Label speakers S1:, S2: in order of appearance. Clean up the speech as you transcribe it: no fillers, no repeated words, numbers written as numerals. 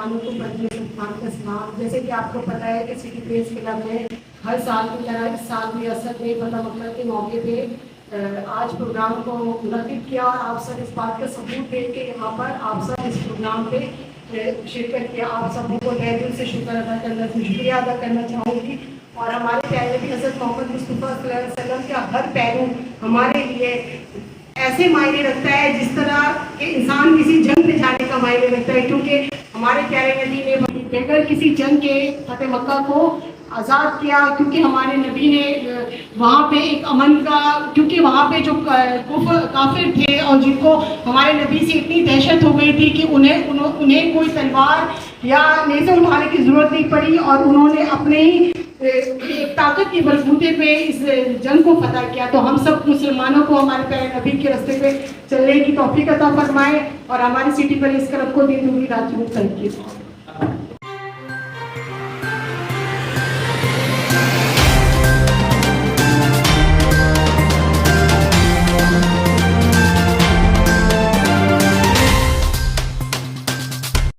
S1: मुसलमानों को पढ़ने का सलाम। जैसे कि आपको पता है कि सिटी प्रेस क्लब में हर साल की तरह इस साल भी असद ने पता मकला के मौके पे आज प्रोग्राम को मुनक़िद किया और आप सब इस बात का सबूत दे के यहाँ पर आप सब इस प्रोग्राम पे शिरकत किया। आप सबों को तहे दिल से शुक्रिया अदा करना चाहूँगी। और हमारे प्यारे नबी हज़रत मोहम्मद मुस्तफ़ा सल्लल्लाहु अलैहि वसल्लम का हर पहलू हमारे लिए ऐसे मायने रखता है जिस तरह कि इंसान किसी जंग में जाने का मायने रखता है, क्योंकि हमारे प्यारे नबी ने बगैर किसी जंग के फतेह मक्का को आज़ाद किया, क्योंकि हमारे नबी ने वहाँ पे एक अमन का, क्योंकि वहाँ पे जो काफिर थे और जिनको हमारे नबी से इतनी दहशत हो गई थी कि उन्हें कोई तलवार या नेज़ा उठाने की ज़रूरत नहीं पड़ी और उन्होंने अपने ही एक ताकत के बलबूते पे इस जंग को फतह किया। तो हम सब मुसलमानों को हमारे प्यारे नबी के रास्ते पे चलने की तौफीक अता फरमाए और हमारी सिटी पर इस क्लब को दिन दूनी रात तरक्की।